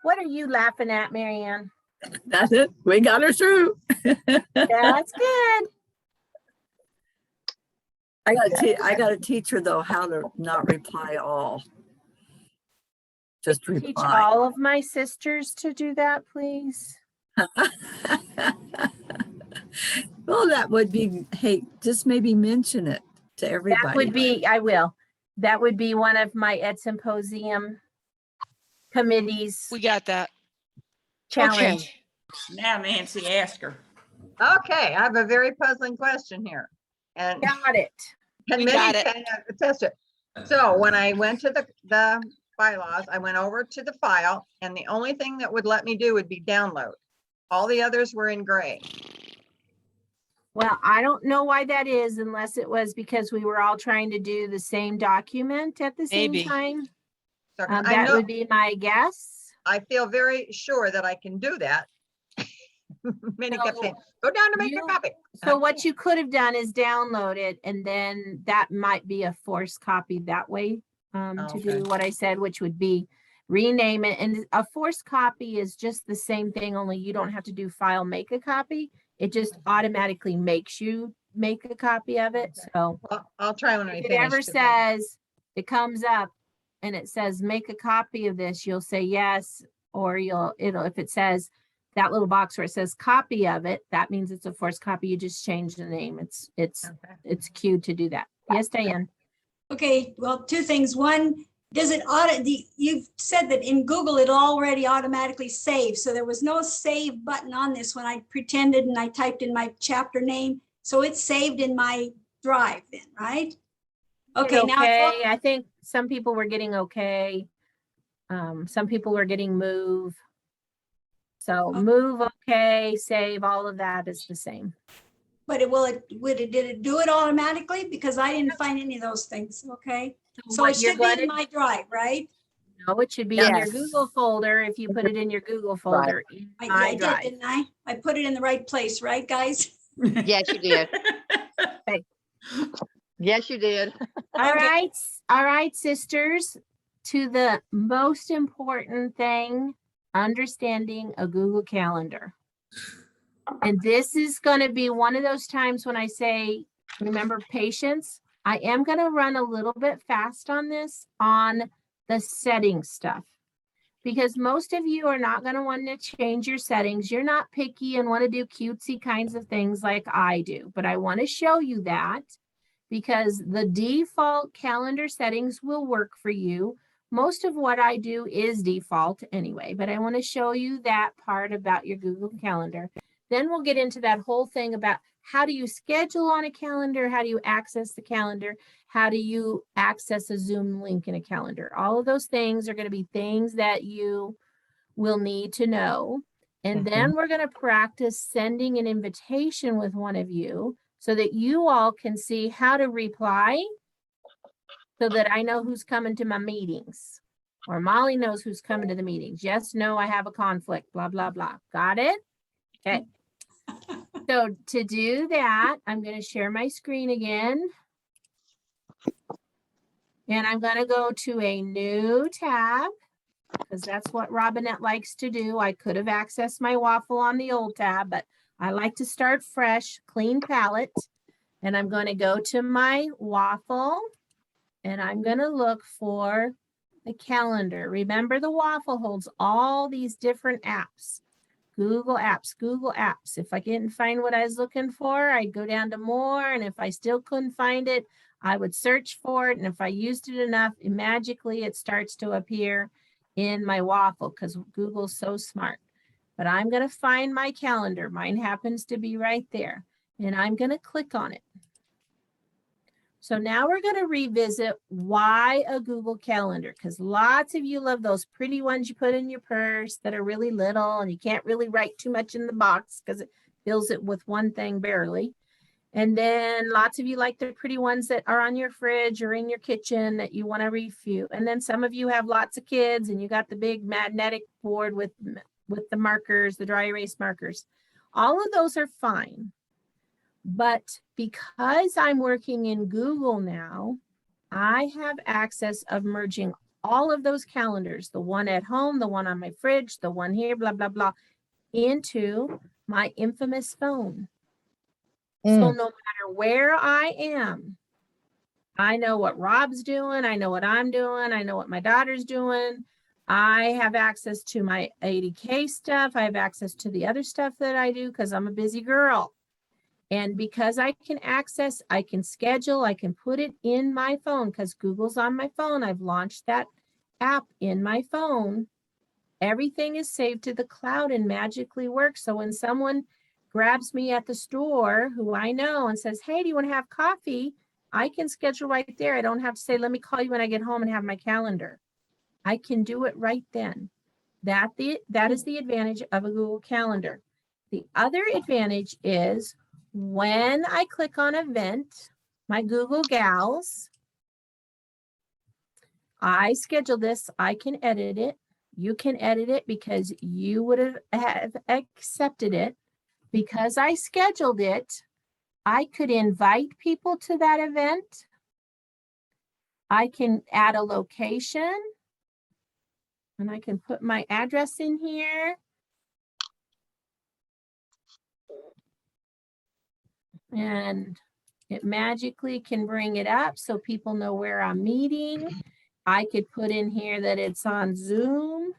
What are you laughing at, Marianne? That's it. We got her through. That's good. I gotta teach her though how to not reply all. Just Teach reply. all of my sisters to do that, please. Well, that would be, hey, just maybe mention it to everybody. That would be, I will. That would be one of my Ed Symposium committees We got that. challenge. Okay. Now Nancy, ask her. Okay, I have a very puzzling question here. And Got it. can We maybe got it. kind of attest it. So when I went to the bylaws, I went over to the file and the only thing that would let me do would be download. All the others were in gray. Well, I don't know why that is unless it was because we were all trying to do the same document at the same Maybe. time. So I That know, would be my guess. I feel very sure that I can do that. Many kept So saying, go down to make your you- copy. So what you could have done is download it and then that might be a forced copy that way. To do Okay. what I said, which would be rename it. And a forced copy is just the same thing, only you don't have to do file make a copy. It just automatically makes you make a copy of it. So Well, I'll try when I if it finish. ever 'cause I- says, it comes up and it says, make a copy of this, you'll say yes, or if it says that little box where it says copy of it, that means it's a forced copy. You just change the name. It's queued to do that. Yes, Diane. Okay, well, two things. One, does it you've said that in Google, it already automatically saves. So there was no save button on this when I pretended and I typed in my chapter name. So it's saved in my drive then, right? Okay, now Okay, I think some people were getting okay. Some people were getting move. So Okay. move, okay, save, all of that is the same. but did it do it automatically? Because I didn't find any of those things, okay? So what it you're should be in gonna my drive, right? No, it should be in your Yes. Google folder if you put it in your Google folder. in I my did, drive. didn't I? I put it in the right place, right, guys? Yes, you did. Okay. Yes, you did. All Okay. right, all right, sisters, to the most important thing, understanding a Google Calendar. And this is going to be one of those times when I say, remember patience. I am going to run a little bit fast on this, on the settings stuff. Because most of you are not going to want to change your settings. You're not picky and want to do cutesy kinds of things like I do. But I want to show you that because the default calendar settings will work for you. Most of what I do is default anyway, but I want to show you that part about your Google Calendar. Then we'll get into that whole thing about how do you schedule on a calendar? How do you access the calendar? How do you access a Zoom link in a calendar? All of those things are going to be things that you will need to know. And then we're going to practice sending an invitation with one of you so that you all can see how to reply so that I know who's coming to my meetings or Molly knows who's coming to the meetings. Yes, no, I have a conflict, blah, blah, blah. Got it? Okay. So to do that, I'm going to share my screen again. And I'm going to go to a new tab because that's what Robinette likes to do. I could have accessed my waffle on the old tab, but I like to start fresh, clean palette. And I'm going to go to my waffle and I'm going to look for the calendar. Remember, the waffle holds all these different apps. Google Apps, Google Apps. If I didn't find what I was looking for, I'd go down to more. And if I still couldn't find it, I would search for it. And if I used it enough, magically it starts to appear in my waffle because Google's so smart. But I'm going to find my calendar. Mine happens to be right there. And I'm going to click on it. So now we're going to revisit why a Google Calendar, because lots of you love those pretty ones you put in your purse that are really little and you can't really write too much in the box because it fills it with one thing barely. And then lots of you like the pretty ones that are on your fridge or in your kitchen that you want to refute. And then some of you have lots of kids and you got the big magnetic board with the markers, the dry erase markers. All of those are fine. But because I'm working in Google now, I have access of merging all of those calendars, the one at home, the one on my fridge, the one here, blah, blah, blah, into my infamous phone. So no matter where I am, I know what Rob's doing. I know what I'm doing. I know what my daughter's doing. I have access to my ADK stuff. I have access to the other stuff that I do because I'm a busy girl. And because I can access, I can schedule, I can put it in my phone because Google's on my phone. I've launched that app in my phone. Everything is saved to the cloud and magically works. So when someone grabs me at the store who I know and says, hey, do you want to have coffee? I can schedule right there. I don't have to say, let me call you when I get home and have my calendar. I can do it right then. That is the advantage of a Google Calendar. The other advantage is when I click on event, my Google Gals, I schedule this, I can edit it. You can edit it because you would have accepted it. Because I scheduled it, I could invite people to that event. I can add a location. And I can put my address in here. And it magically can bring it up so people know where I'm meeting. I could put in here that it's on Zoom.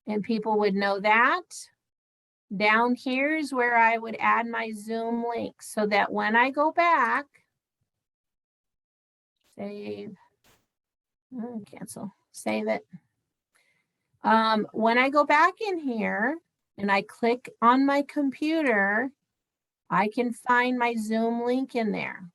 And people would know that. Down here is where I would add my Zoom link so that when I go back, save, cancel, save it. When I go back in here and I click on my computer, I can find my Zoom link in there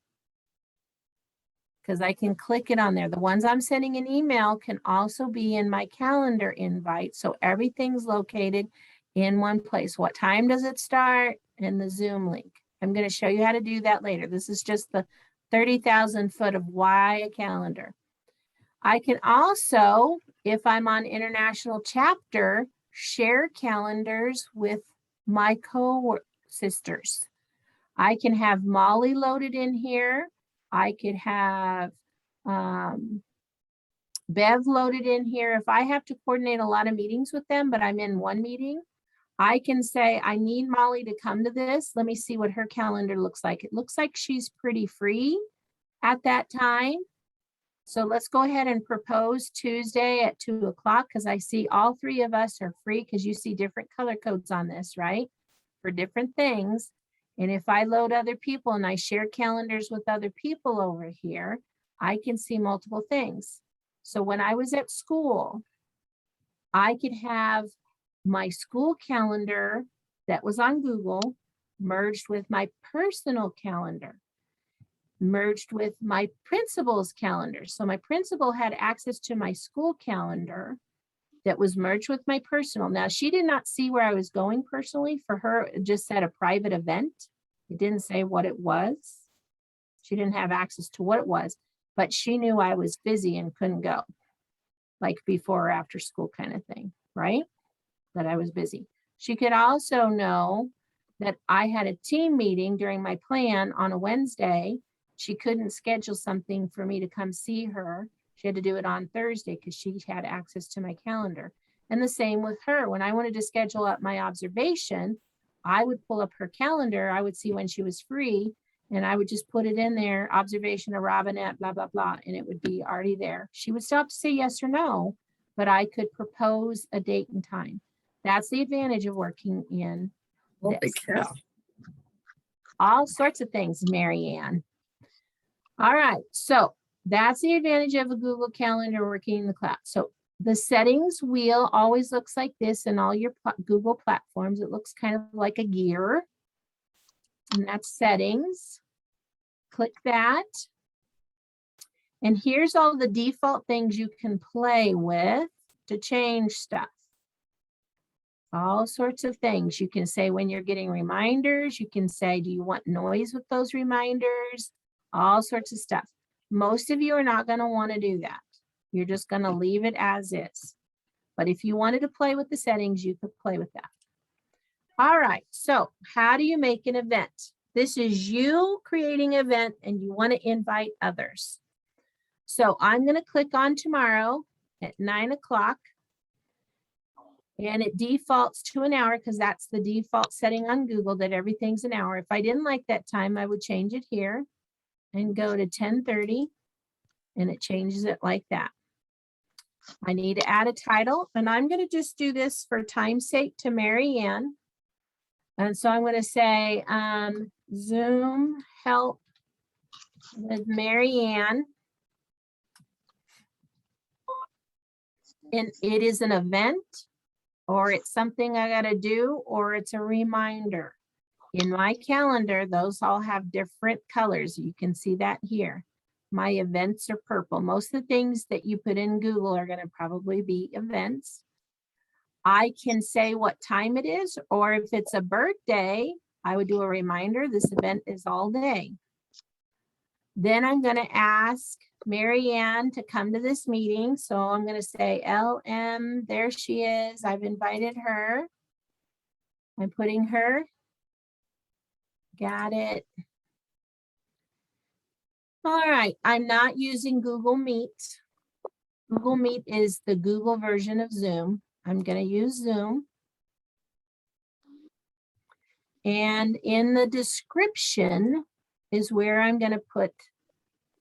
because I can click it on there. The ones I'm sending an email can also be in my calendar invite. So everything's located in one place. What time does it start? And the Zoom link. I'm going to show you how to do that later. This is just the 30,000 foot of why a calendar. I can also, if I'm on international chapter, share calendars with my co-sisters. I can have Molly loaded in here. I could have Bev loaded in here. If I have to coordinate a lot of meetings with them, but I'm in one meeting, I can say, I need Molly to come to this. Let me see what her calendar looks like. It looks like she's pretty free at that time. So let's go ahead and propose Tuesday at 2 o'clock because I see all three of us are free because you see different color codes on this, right? For different things. And if I load other people and I share calendars with other people over here, I can see multiple things. So when I was at school, I could have my school calendar that was on Google merged with my personal calendar, merged with my principal's calendar. So my principal had access to my school calendar that was merged with my personal. Now, she did not see where I was going personally. For her, it just said a private event. It didn't say what it was. She didn't have access to what it was, but she knew I was busy and couldn't go, like before or after school kind of thing, right? That I was busy. She could also know that I had a team meeting during my plan on a Wednesday. She couldn't schedule something for me to come see her. She had to do it on Thursday because she had access to my calendar. And the same with her. When I wanted to schedule up my observation, I would pull up her calendar. I would see when she was free and I would just put it in there, observation of Robinette, blah, blah, blah. And it would be already there. She would still have to say yes or no, but I could propose a date and time. That's the advantage of working in Holy this. cow. All sorts of things, Mary Ann. All right, so that's the advantage of a Google Calendar working in the cloud. So the settings wheel always looks like this in all your Google platforms. It looks kind of like a gear. And that's settings. Click that. And here's all the default things you can play with to change stuff. All sorts of things. You can say when you're getting reminders, you can say, do you want noise with those reminders? All sorts of stuff. Most of you are not going to want to do that. You're just going to leave it as is. But if you wanted to play with the settings, you could play with that. All right, so how do you make an event? This is you creating an event and you want to invite others. So I'm going to click on tomorrow at 9 o'clock. And it defaults to an hour because that's the default setting on Google, that everything's an hour. If I didn't like that time, I would change it here and go to 10:30 and it changes it like that. I need to add a title and I'm going to just do this for time's sake to Mary Ann. And so I'm going to say Zoom help with Mary Ann. And it is an event, or it's something I got to do, or it's a reminder. In my calendar, those all have different colors. You can see that here. My events are purple. Most of the things that you put in Google are going to probably be events. I can say what time it is, or if it's a birthday, I would do a reminder. This event is all day. Then I'm going to ask Mary Ann to come to this meeting. So I'm going to say LM, there she is. I've invited her. I'm putting her. Got it. All right, I'm not using Google Meet. Google Meet is the Google version of Zoom. I'm going to use Zoom. And in the description is where I'm going to put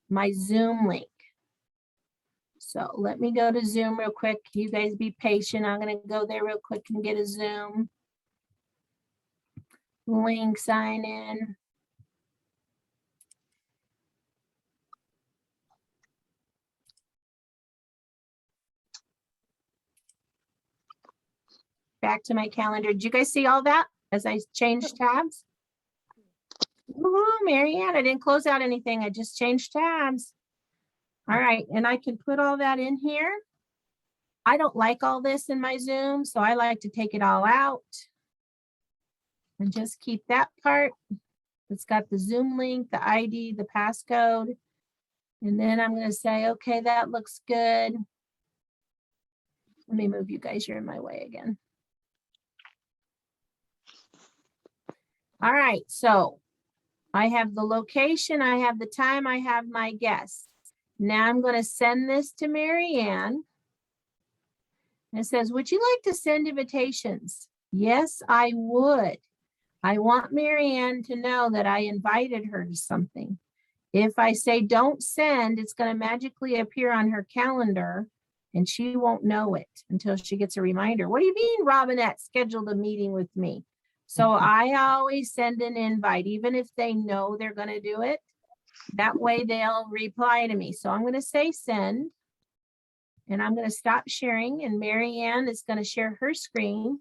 my Zoom link. So let me go to Zoom real quick. You guys be patient. I'm going to go there real quick and get a Zoom link, sign in. Back to my calendar. Did you guys see all that as I changed tabs? Ooh, Mary Ann, I didn't close out anything. I just changed tabs. All right, and I can put all that in here. I don't like all this in my Zoom, so I like to take it all out and just keep that part. It's got the Zoom link, the ID, the passcode. And then I'm going to say, okay, that looks good. Let me move you guys. You're in my way again. All right, so I have the location, I have the time, I have my guests. Now I'm going to send this to Mary Ann. It says, would you like to send invitations? Yes, I would. I want Mary Ann to know that I invited her to something. If I say don't send, it's going to magically appear on her calendar and she won't know it until she gets a reminder. What do you mean, Robinette scheduled a meeting with me? So I always send an invite, even if they know they're going to do it. That way they'll reply to me. So I'm going to say send. And I'm going to stop sharing. And Mary Ann is going to share her screen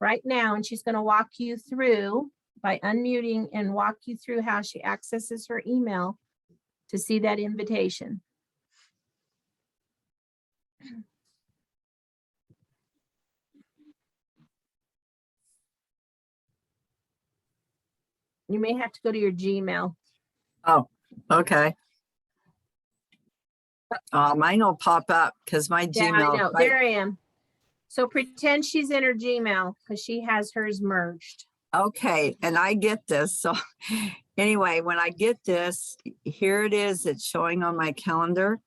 right now. And she's going to walk you through by unmuting and walk you through how she accesses her email to see that invitation. You may have to go to your Gmail. Oh, okay. Mine will pop up because my Yeah, I Gmail. know. There I am. So pretend she's in her Gmail because she has hers merged. Okay, and I get this. So anyway, when I get this, here it is. It's showing on my calendar.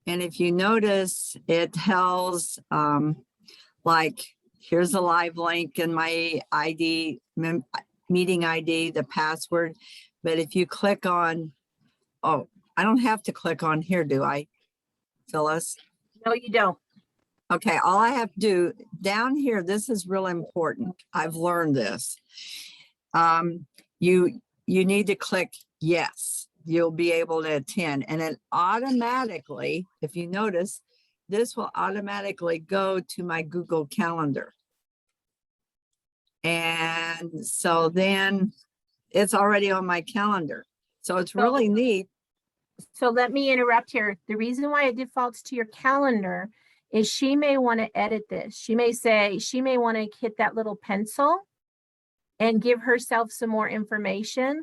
And if you notice, it tells like, here's a live link in my ID, meeting ID, the password. But if you click on, oh, I don't have to click on here, do I, Phyllis? No, you don't. Okay, all I have to do down here, this is real important. I've learned this. You need to click yes, you'll be able to attend. And then automatically, if you notice, this will automatically go to my Google Calendar. And so then it's already on my calendar. So it's really neat. So let me interrupt here. The reason why it defaults to your calendar is she may want to edit this. She may say, she may want to hit that little pencil and give herself some more information.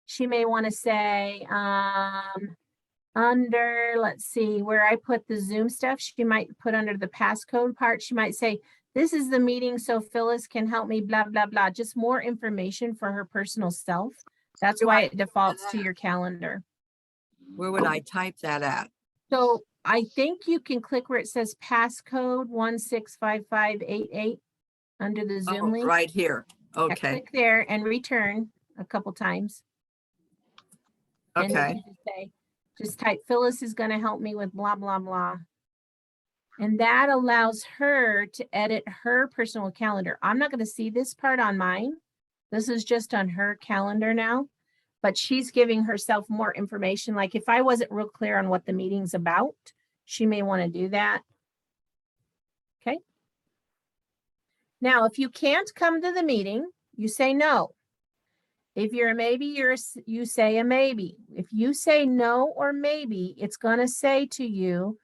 She may want to say, under, let's see, where I put the Zoom stuff, she might put under the passcode part. She might say, this is the meeting so Phyllis can help me, blah, blah, blah, just more information for her personal self. That's why it defaults to your calendar. Where would I type that at? So I think you can click where it says passcode 165588 under the Oh, Zoom link. right here. Yeah, Okay, click there and return a couple times. And then okay. you just type Phyllis is going to help me with blah, blah, blah. And that allows her to edit her personal calendar. I'm not going to see this part on mine. This is just on her calendar now, but she's giving herself more information. Like if I wasn't real clear on what the meeting's about, she may want to do that. Okay. Now, if you can't come to the meeting, you say no. If you're a maybe, you say a maybe. If you say no or maybe, it's going to say to you,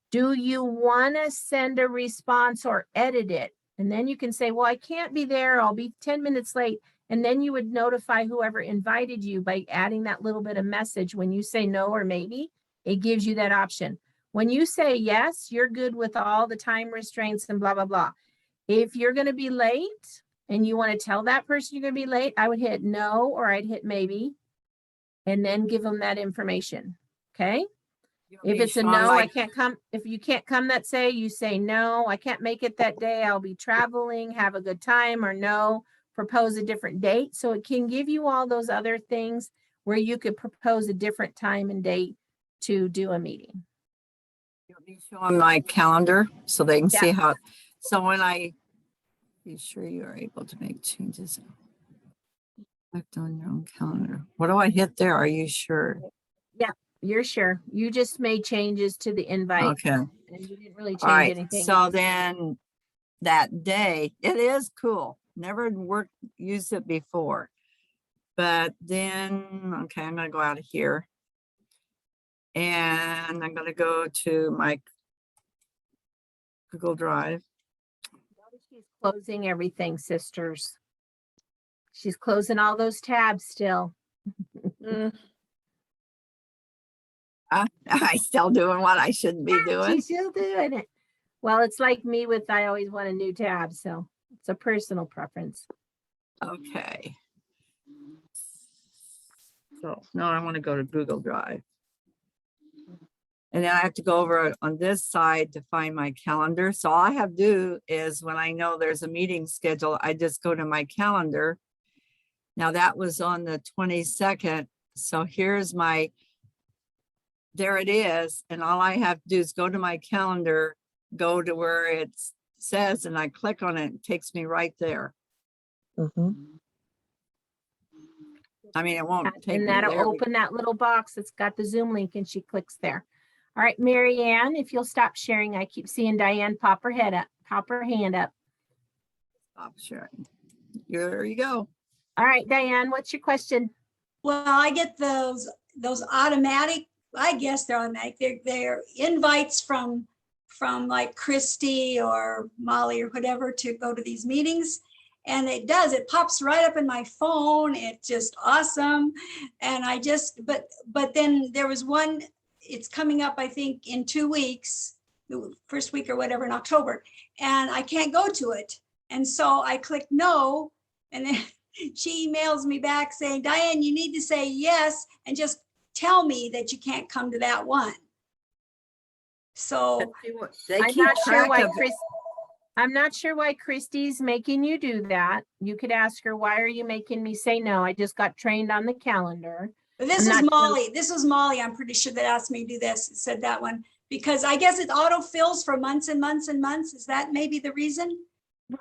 do you want to send a response or edit it? And then you can say, well, I can't be there. I'll be 10 minutes late. And then you would notify whoever invited you by adding that little bit of message. When you say no or maybe, it gives you that option. When you say yes, you're good with all the time restraints and blah, blah, blah. If you're going to be late and you want to tell that person you're going to be late, I would hit no or I'd hit maybe and then give them that information. Okay. If it's a no, I can't come. If you can't come that day, you say no, I can't make it that day. I'll be traveling. Have a good time, or no, propose a different date. So it can give you all those other things where you could propose a different time and date to do a meeting. You'll be showing my calendar so they can Yeah. see how, so when be sure you are able to make changes. Select on your own calendar. What do I hit there? Are you sure? You're sure. You just made changes to the invite Okay. and you didn't really All change right. anything. So then that day, it is cool. Never used it before. But then, okay, I'm going to go out of here. And I'm going to go to my Google Drive. She's closing everything, sisters. She's closing all those tabs still. I still doing what I shouldn't be doing. She's still doing it. Well, it's like me with, I always want a new tab, so it's a personal preference. Okay. So now I want to go to Google Drive. And then I have to go over on this side to find my calendar. So all I have to do is when I know there's a meeting schedule, I just go to my calendar. Now that was on the 22nd. So here's my, there it is. And all I have to do is go to my calendar, go to where it says, and I click on it, it takes me right there. I mean, it won't take And me that'll there. open that little box that's got the Zoom link and she clicks there. All right, Mary Ann, if you'll stop sharing, I keep seeing Diane pop her hand up. Stop sharing. There you go. All right, Diane, what's your question? Well, I get those automatic, I guess they're automatic. They're invites from like Christy or Molly or whatever to go to these meetings. And it pops right up in my phone. It's just awesome. And but then there was one, it's coming up, I think, in 2 weeks, the first week or whatever in October, and I can't go to it. And so I click no, and then she emails me back saying, Diane, you need to say yes and just tell me that you can't come to that one. So They I'm keep not sure track why of I'm not sure why Christy's making you do that. You could ask her, why are you making me say no? I just got trained on the calendar. but this I'm is not sure. Molly. This was Molly, I'm pretty sure, that asked me to do this. It said that one, because I guess it autofills for months and months and months. Is that maybe the reason?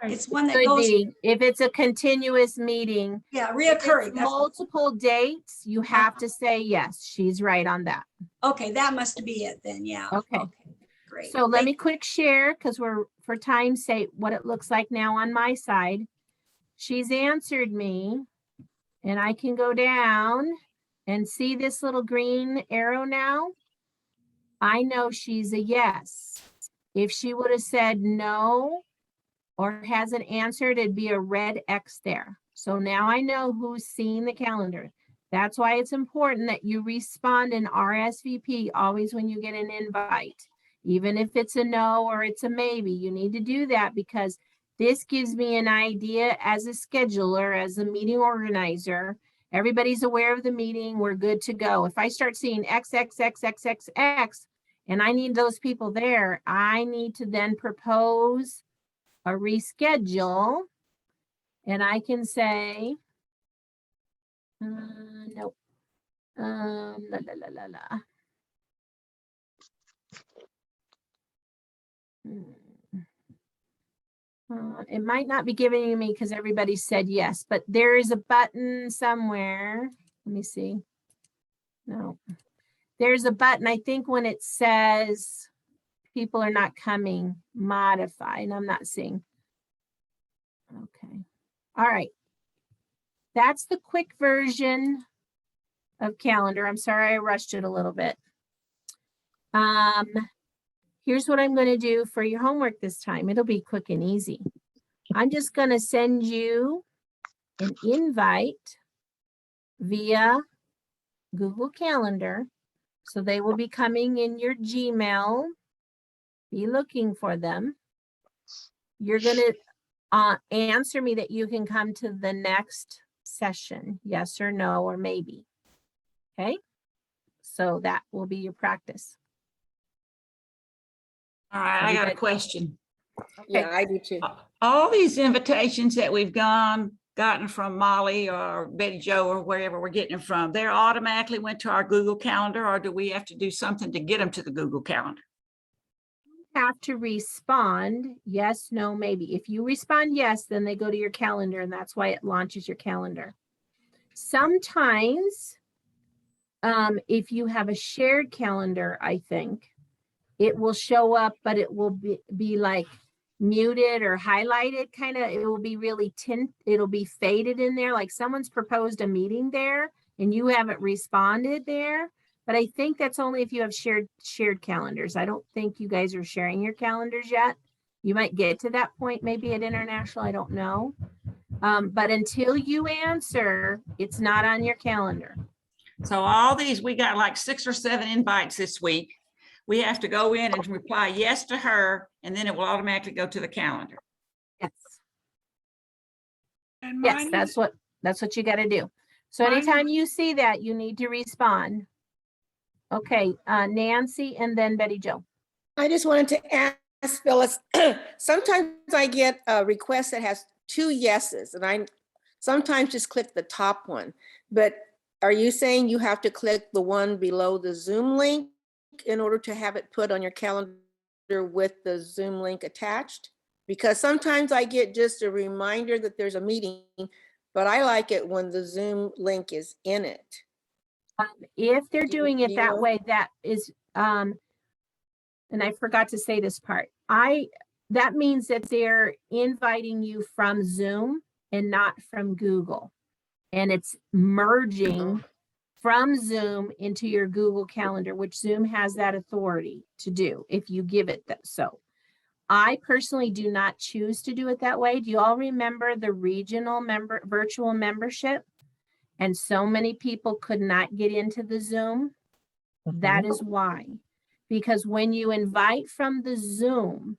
It's one that Could goes, be. If it's a continuous meeting, yeah, if reoccurring. it's That's- multiple dates, you have to say yes. She's right on that. Okay, that must be it then, yeah. Okay. Great. So let Thank me quick share, because we're, for time's sake, what it looks like now on my side. She's answered me, and I can go down and see this little green arrow now. I know she's a yes. If she would have said no or hasn't answered, it'd be a red X there. So now I know who's seeing the calendar. That's why it's important that you respond in RSVP always when you get an invite. Even if it's a no or it's a maybe, you need to do that because This gives me an idea as a scheduler, as a meeting organizer. Everybody's aware of the meeting. We're good to go. If I start seeing X, and I need those people there, I need to then propose a reschedule. And I can say, nope. La, la, la, la, la. It might not be giving me because everybody said yes, but there is a button somewhere. Let me see. No, there's a button. I think when it says people are not coming, modify, and I'm not seeing. Okay. All right. That's the quick version of calendar. I'm sorry I rushed it a little bit. Here's what I'm going to do for your homework this time. It'll be quick and easy. I'm just going to send you an invite via Google Calendar. So they will be coming in your Gmail. Be looking for them. You're going to answer me that you can come to the next session, yes or no, or maybe. Okay. So that will be your practice. All right, I got a Everybody- question. Yeah, I do too. All these invitations that we've gotten from Molly or Betty Jo or wherever we're getting them from, they're automatically went to our Google Calendar, or do we have to do something to get them to the Google Calendar? Have to respond yes, no, maybe. If you respond yes, then they go to your calendar, and that's why it launches your calendar. Sometimes if you have a shared calendar, I think it will show up, but it will be like muted or highlighted, kind of. It will be really it'll be faded in there, like someone's proposed a meeting there and you haven't responded there. But I think that's only if you have shared calendars. I don't think you guys are sharing your calendars yet. You might get to that point maybe at International, I don't know. But until you answer, it's not on your calendar. So all these, we got like 6 or 7 invites this week. We have to go in and reply yes to her, and then it will automatically go to the calendar. Yes. And Yes, mine that's what you got to do. So Mine- anytime you see that, you need to respond. Okay, Nancy and then Betty Jo. I just wanted to ask Phyllis, sometimes I get a request that has 2 yeses and I sometimes just click the top one. But are you saying you have to click the one below the Zoom link in order to have it put on your calendar with the Zoom link attached? Because sometimes I get just a reminder that there's a meeting, but I like it when the Zoom link is in it. If they're doing it that Yeah. way, that is, and I forgot to say this part. That means that they're inviting you from Zoom and not from Google. And it's merging from Zoom into your Google Calendar, which Zoom has that authority to do if you give it that. So I personally do not choose to do it that way. Do you all remember the regional virtual membership? And so many people could not get into the Zoom. That is why. Because when you invite from the Zoom,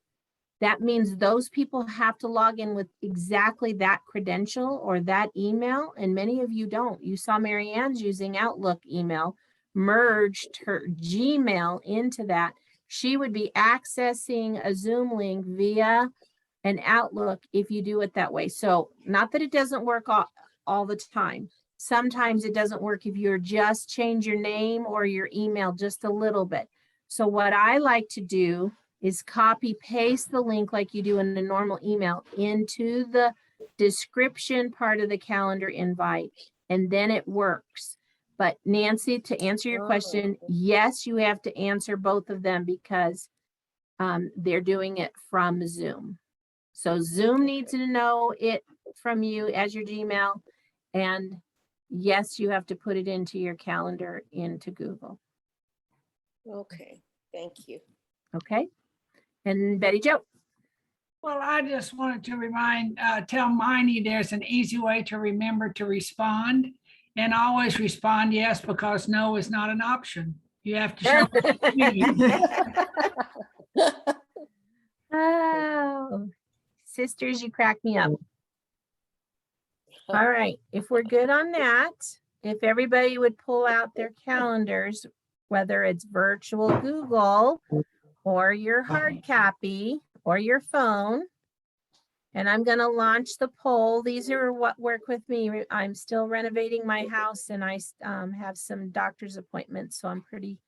that means those people have to log in with exactly that credential or that email. And many of you don't. You saw Mary Ann's using Outlook email, merged her Gmail into that. She would be accessing a Zoom link via an Outlook if you do it that way. So not that it doesn't work all the time. Sometimes it doesn't work if you're just change your name or your email just a little bit. So what I like to do is copy paste the link like you do in a normal email into the description part of the calendar invite, and then it works. But Nancy, to answer your question, yes, you have to answer both of them because they're doing it from Zoom. So Zoom needs to know it from you as your Gmail, and yes, you have to put it into your calendar into Google. Okay, thank you. Okay. And Betty Jo. Well, I just wanted to tell Miney there's an easy way to remember to respond. And always respond yes, because no is not an option. You have to show what you mean. Oh, Sisters, you crack me up. All right, if we're good on that, if everybody would pull out their calendars, whether it's virtual Google or your hard copy or your phone. And I'm gonna launch the poll. These are what work with me. I'm still renovating my house and I have some doctor's appointments, so I'm pretty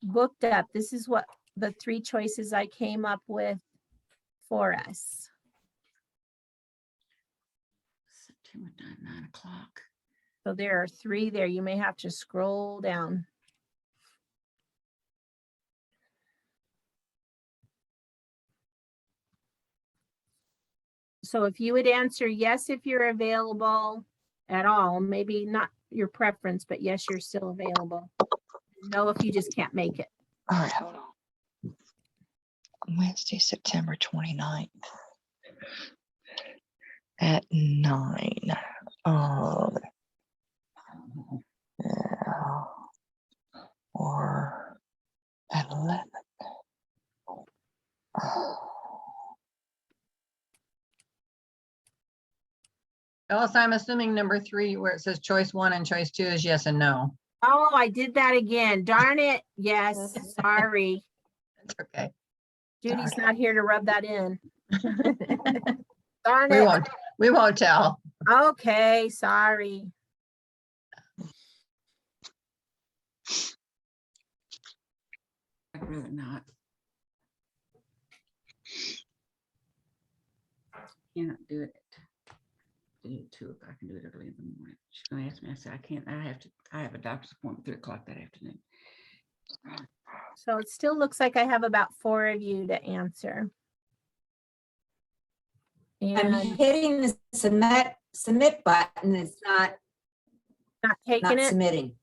booked up. This is what the 3 choices I came up with for us. September 9 o'clock. So there are 3 there. You may have to scroll down. So if you would answer yes, if you're available at all, maybe not your preference, but yes, you're still available. No, if you just can't make it. All right, hold on. Wednesday, September 29th at 9. Oh, yeah. Or at 11. Phyllis, I'm assuming number 3, where it says choice 1 and choice 2 is yes and no. Oh, I did that again. Darn it. Yes, sorry. It's okay. Judy's not here to rub that in. Darn We it. we won't tell. Okay, sorry. I'd rather not. Cannot do it. Do it 2 o'clock. I can do it early in the morning. She's gonna ask me. I said, I can't. I have a doctor's appointment 3 o'clock that afternoon. So it still looks like I have about 4 of you to answer. I'm And hitting the submit button. It's not taking it. submitting.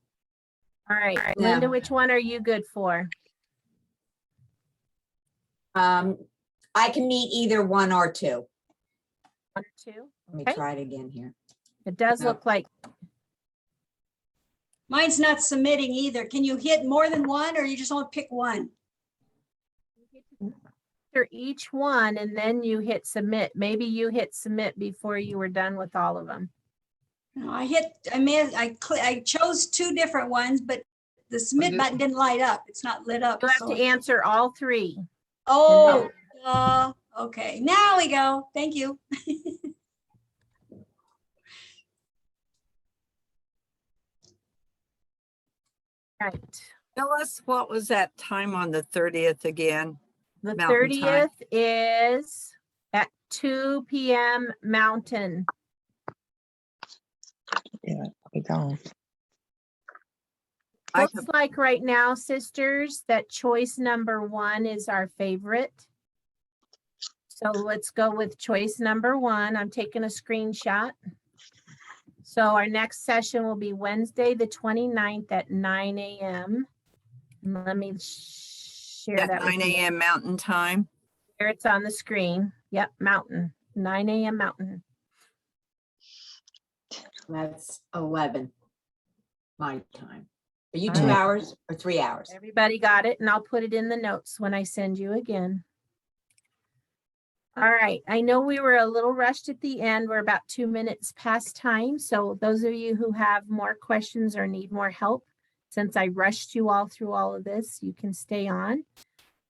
All right, No. Linda, which one are you good for? I can meet either 1 or 2. 1 or 2? Let me Okay. try it again here. It does No. look like, Mine's not submitting either. Can you hit more than 1 or you just only pick 1? for each one and then you hit submit. Maybe you hit submit before you were done with all of them. No, I chose 2 different ones, but the submit Okay. button didn't light up. It's not lit up. You have so- to answer all 3. Oh, okay. Now we go. Thank you. Right. Phyllis, what was that time on the 30th again? The Mountain time. 30th is at 2 p.m. Mountain. Yeah, we gone. I Looks like right now, sisters, that choice number 1 is our favorite. So let's go with choice number 1. I'm taking a screenshot. So our next session will be Wednesday, the 29th at 9 a.m. Let me share At that with 9 you. a.m. Mountain Time. There it's on the screen. Yep, Mountain, 9 a.m. Mountain. That's 11 my time. Are you All 2 right. hours or 3 hours? Everybody got it, and I'll put it in the notes when I send you again. All right, I know we were a little rushed at the end. We're about 2 minutes past time. So those of you who have more questions or need more help, since I rushed you all through all of this, you can stay on.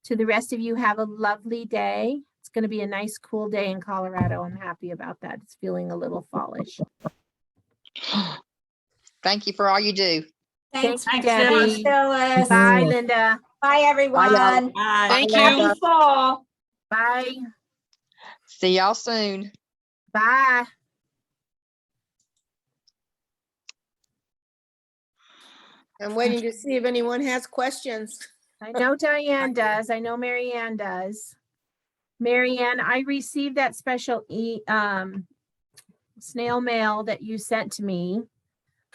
To the rest of you, have a lovely day. It's going to be a nice, cool day in Colorado. I'm happy about that. It's feeling a little fallish. Thank you for all you do. Thanks, Thanks, Phyllis. Debbie. Phyllis. Bye, Linda. Bye, everyone. Bye. Thank Happy you. fall. Bye. See y'all soon. Bye. I'm waiting to see if anyone has questions. I know Diane does. I know Mary Ann does. Mary Ann, I received that special snail mail that you sent to me.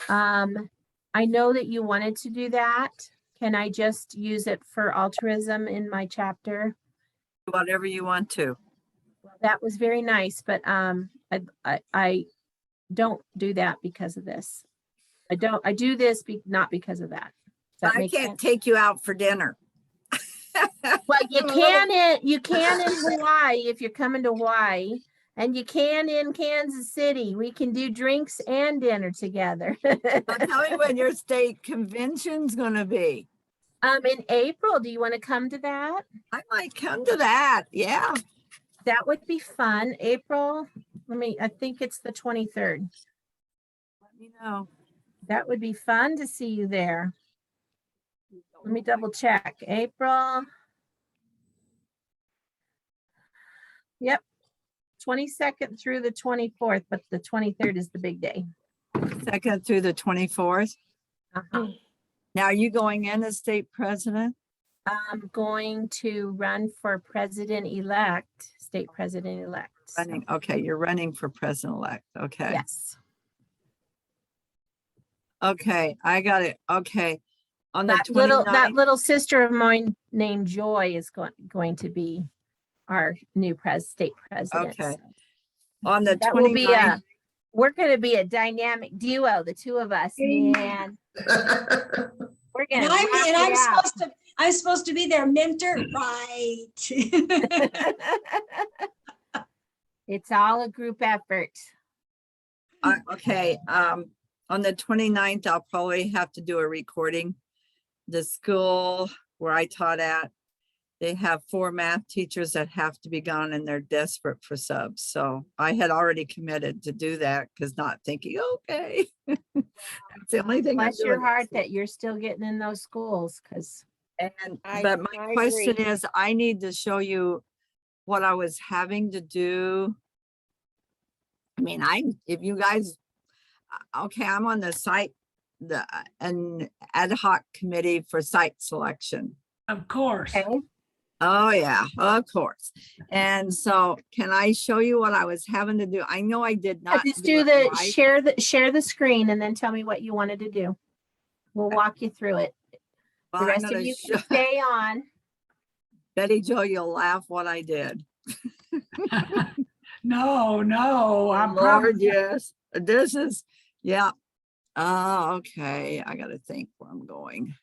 I know that you wanted to do that. Can I just use it for altruism in my chapter? Whatever you want to. Well, that was very nice, but I don't do that because of this. I do this not because of that. Does that I make can't sense? take you out for dinner. Well, you can in Hawaii if you're coming to Hawaii. And you can in Kansas City. We can do drinks and dinner together. Now tell me when your state convention's gonna be. In April, do you want to come to that? I might come to that. Yeah. That would be fun. April, I think it's the 23rd. Let me know. That would be fun to see you there. Let me double check. April. Yep. 22nd through the 24th, but the 23rd is the big day. 2nd through the 24th. Uh-huh. Now, are you going in as state president? I'm going to run for president-elect, state president-elect. So, Running. Okay, you're running for president-elect. Okay. yes. Okay, I got it. Okay. On the That 29th, little sister of mine named Joy is going to be our new state president. Okay. so. on the That will be 29th, we're gonna be a dynamic duo, the two of us, man. We're And gonna rock I'm it out. I'm supposed to be their mentor, right? It's all a group effort. okay, on the 29th, I'll probably have to do a recording. The school where I taught at, they have 4 math teachers that have to be gone and they're desperate for subs. So I had already committed to do that because not thinking, okay. That's the only thing. I'm Bless your doing heart next week. that you're still getting in those schools, because But my question is, I need to show you what I was having to do. I mean, if you guys, okay, I'm on the site, an ad hoc committee for site selection. Of course. okay. Oh, yeah, of course. And so can I show you what I was having to do? I know I did not. Just do do it the right. share the screen and then tell me what you wanted to do. We'll walk you through it. Well, The I'm rest of gonna you show- can stay on. Betty Jo, you'll laugh what I did. No, I'm Lord, probably, yes, this is, yeah. Oh, okay, I gotta think where I'm going.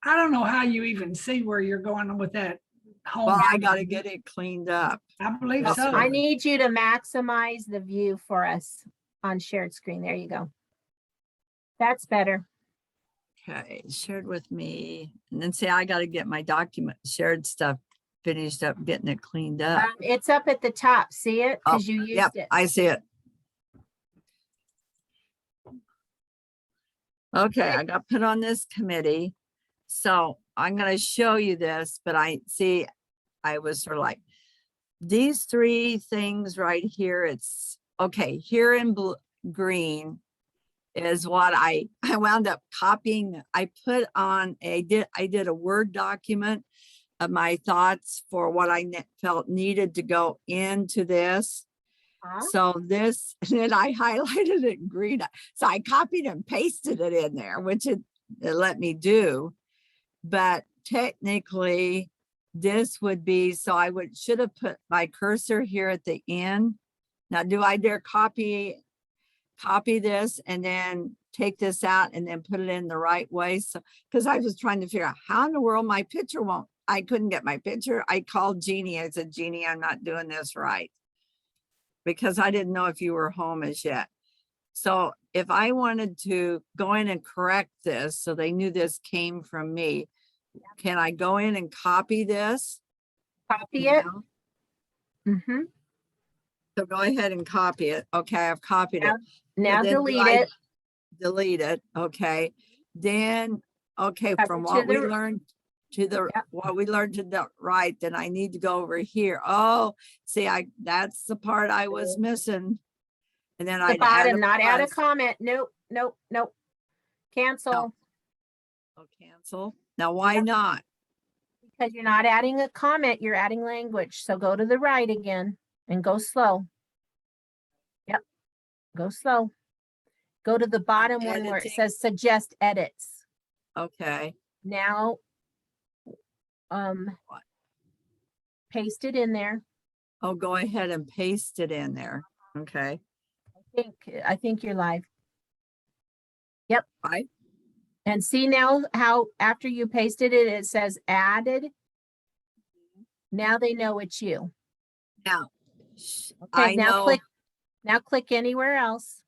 I don't know how you even see where you're going with that home. Well, I gotta get it cleaned up. I believe That's so. right. I need you to maximize the view for us on shared screen. There you go. That's better. Okay, shared with me, and then say I gotta get my document shared stuff finished up, getting it cleaned up. It's up at the top. See it? Because you Yep, used it. I see it. Okay, I got put on this committee. So I'm gonna show you this, but I was sort of like, these 3 things right here, it's, okay, here in green is what I wound up copying. I put on, I did a Word document of my thoughts for what I felt needed to go into this. Huh? So this, and then I highlighted it in green. So I copied and pasted it in there, which it let me do. But technically, this would be, so I should have put my cursor here at the end. Now, do I dare copy this and then take this out and then put it in the right way? So, because I was trying to figure out how in the world my picture I couldn't get my picture. I called Jeannie. I said, Jeannie, I'm not doing this right, because I didn't know if you were home as yet. So if I wanted to go in and correct this, so they knew this came from me, can I go in and copy this? Copy it. now? Mm-hmm. So go ahead and copy it. Okay, I've copied it. Now And then do delete I it. Delete it. Okay. Then, okay, Cover from to what we the- learned to the, Yep. what we learned to the right, then I need to go over here. Oh, see, that's the part I was missing. And then The I'd add bottom, not add a plus. comment. Nope, nope, nope. Cancel, Oh, cancel. Now, why not? because you're not adding a comment, you're adding language. So go to the right again and go slow. Yep, go slow. Go to the bottom one where it editing. says suggest edits. Okay. Now, What? paste it in there. Oh, go ahead and paste it in there. Okay. I think you're live. Yep. Right. And see now how after you pasted it, it says added. Now they know it's you. Now, I Okay, now know. now click anywhere else.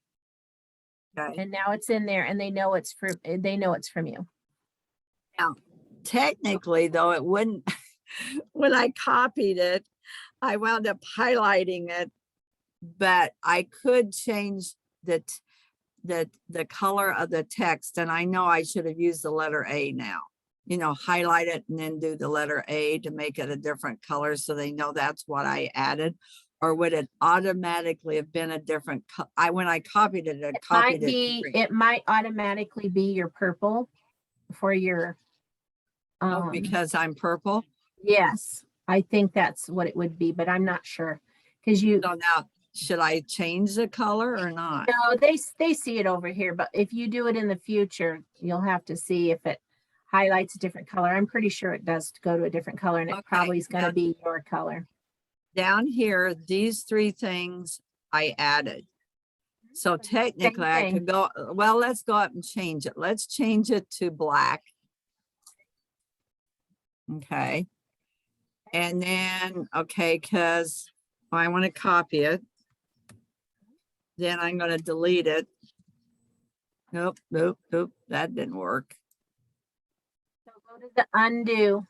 Okay. And now it's in there and they know it's from you. Now, technically, though, it wouldn't, when I copied it, I wound up highlighting it, but I could change the color of the text, and I know I should have used the letter A now. You know, highlight it and then do the letter A to make it a different color so they know that's what I added. Or would it automatically have been a different, when I copied it, Might copied it. to be, green. it might automatically be your purple for your, Oh, because I'm purple. yes, I think that's what it would be, but I'm not sure. Cause you, So now, should I change the color or not? no, they see it over here, but if you do it in the future, you'll have to see if it highlights a different color. I'm pretty sure it does go to a different color and it Okay, probably is gonna now- be your color. Down here, these three things I added. So technically I thing. could go, well, let's go up and change it. Let's change it to black. Okay. And then, okay, because I want to copy it. Then I'm going to delete it. Nope, nope, nope, that didn't work. So go to the undo.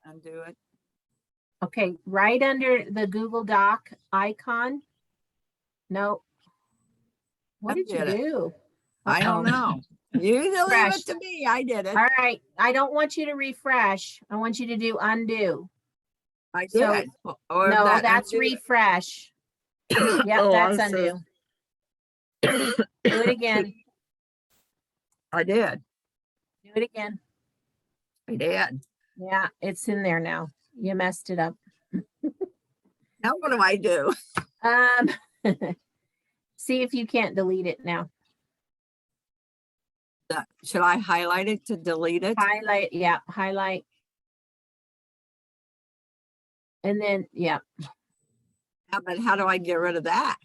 Undo it. Okay, right under the Google Doc icon. No. What did you Undid it. do? I don't Uh-oh. know. You leave Refresh. it to me. I did it. All right, I don't want you to refresh. I want you to do undo. I so- did. Or No, that that's undo it. refresh. Yep, Oh, that's I'm so- undo. Do it again. I did. Do it again. I did. Yeah, it's in there now. You messed it up. Now what do I do? See if you can't delete it now. Should I highlight it to delete it? Highlight, yeah, highlight. And then, yeah, But how do I get rid of that?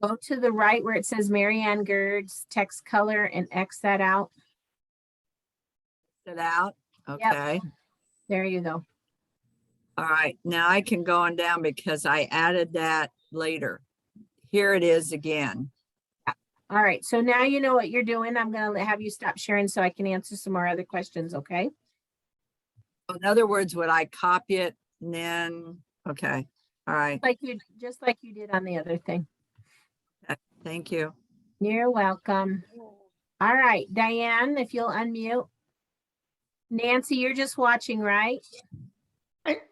go to the right where it says Marianne Gerds, text color, and X that out. It out? Okay. There you go. All right. Now I can go on down because I added that later. Here it is again. All right, so now you know what you're doing. I'm gonna have you stop sharing so I can answer some more other questions, okay? In other words, would I copy it and then, okay. All right. Just like you did on the other thing. Thank you. You're welcome. All right, Diane, if you'll unmute. Nancy, you're just watching, right?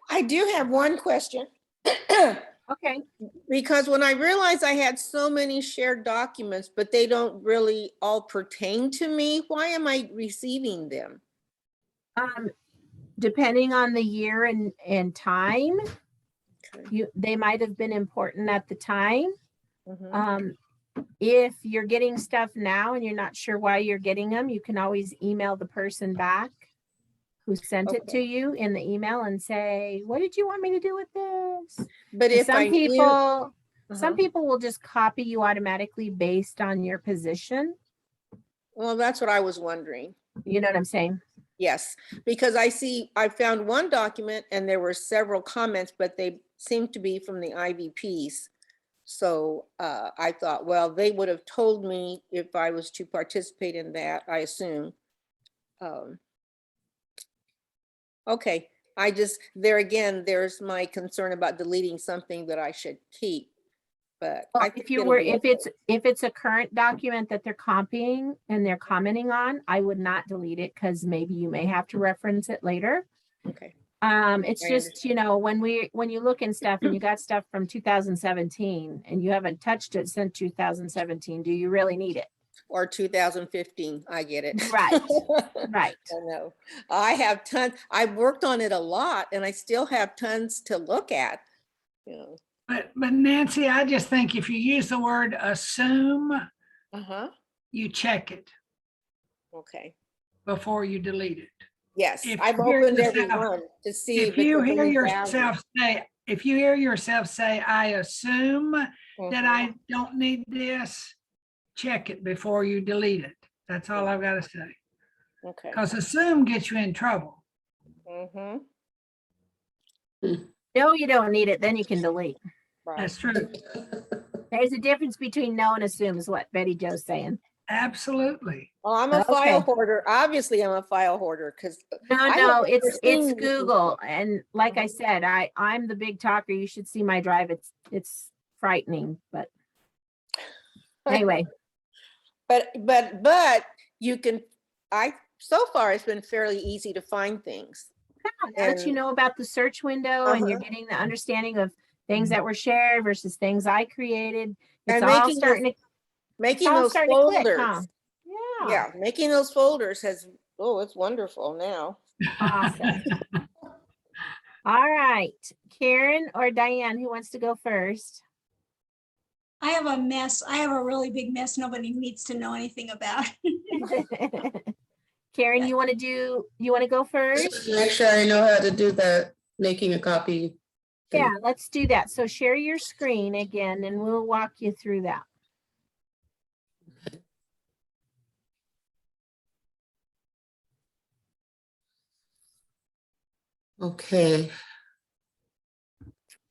I do have one question. Okay. Because when I realized I had so many shared documents, but they don't really all pertain to me, why am I receiving them? Depending on the year and time, Okay. they might have been important at the time. Mhm. If you're getting stuff now and you're not sure why you're getting them, you can always email the person back who sent it to you in the email and say, what did you want me to do with this? But if I Some knew- people, some Uh-huh. people will just copy you automatically based on your position. Well, that's what I was wondering. You know what I'm saying? Yes, because I found one document and there were several comments, but they seemed to be from the IVPs. So I thought, well, they would have told me if I was to participate in that, I assume. Okay, there again, there's my concern about deleting something that I should keep. But I think it'll be okay. If it's a current document that they're copying and they're commenting on, I would not delete it because maybe you may have to reference it later. Okay, It's I just, when you look in stuff and you got stuff from 2017 and you haven't touched it since 2017, do you really need it? or 2015, I get it. Right, right. I know. I have tons, I've worked on it a lot and I still have tons to look at, you know. But Nancy, I just think if you use the word assume, Uh-huh, you check it okay. before you delete it. Yes, If I've you hear opened every yourself- one to see. If it's you of hear any value. if you hear yourself say, I assume that Mhm. I don't need this, check it before you delete it. That's all I've got to say. Okay. Because assume gets you in trouble. Mhm. No, you don't need it, then you can delete. Right. That's true. There's a difference between know and assume is what Betty Jo's saying. Absolutely. Well, I'm a file Okay. hoarder. Obviously, I'm a file hoarder because No, I have no, never it's seen- Google. And like I said, I'm the big talker. You should see my drive. It's frightening, but anyway, but you can, so far it's been fairly easy to find things. now that you And- know about the search window and you're Uh-huh. getting the understanding of things that were shared versus things I created, it's And all making those- starting to, Making all those starting to click, huh? folders. Yeah, Yeah, making those folders it's wonderful now. awesome. All right, Karen or Diane, who wants to go first? I have a mess. I have a really big mess nobody needs to know anything about. Karen, you want to go first? Make sure I know how to do that, making a copy. thing. Yeah, let's do that. So share your screen again and we'll walk you through that. Okay,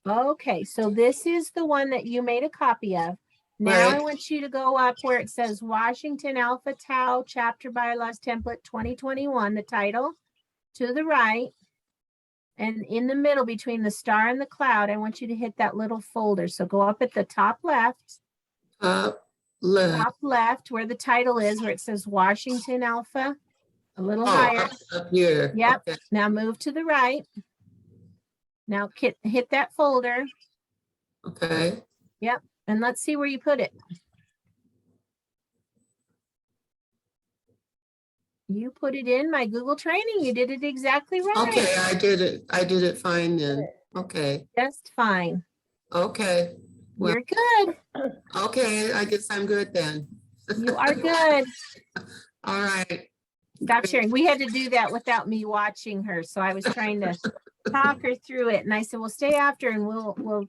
Okay, so this is the one that you made a copy of. Now I Right. want you to go up where it says Washington Alpha Tau Chapter Bylaws Template 2021, the title, to the right. And in the middle between the star and the cloud, I want you to hit that little folder. So go up at the top left, left. where the title is, where it says Washington Alpha, a little Oh, higher. up here. Yep. Okay. Now move to the right. Now hit that folder Okay, and let's see where you put it. You put it in my Google training. You did it exactly right. okay, I did it fine then. Okay, Just fine. okay, Well- You're good. okay, I guess I'm good then. You are good. All right, Stop sharing. We had to do that without me watching her. So I was trying to talk her through it. And I said, well, stay after and we'll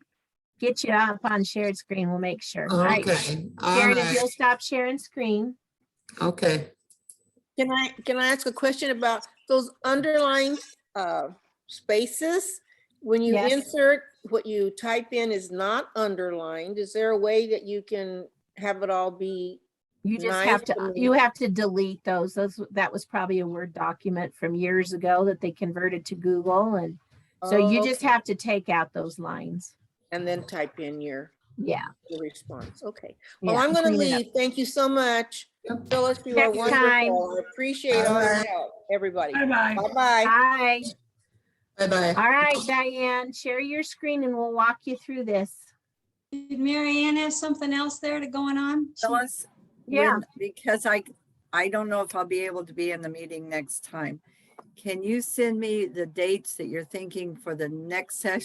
get you up on shared screen. We'll make sure. All right. okay, all Karen, if you'll right, stop sharing screen. okay. Can I ask a question about those underlined spaces? When you Yes. insert, what you type in is not underlined. Is there a way that you can have it all be? You just Nice have to to, me. you have to delete those. That was probably a Word document from years ago that they converted to Google. And so you just Okay. have to take out those lines. And then type in your Yeah. response. Okay. Well, Yeah, I'm gonna clean it up. leave. Thank you so much. Yep. Phyllis, you are Next time. wonderful. I appreciate all your help, everybody. Bye-bye. Bye-bye. Bye. Bye-bye. All right, Diane, share your screen and we'll walk you through this. Did Mary Ann have something else there to going on? She- Phyllis, Yeah. because I don't know if I'll be able to be in the meeting next time. Can you send me the dates that you're thinking for the next session?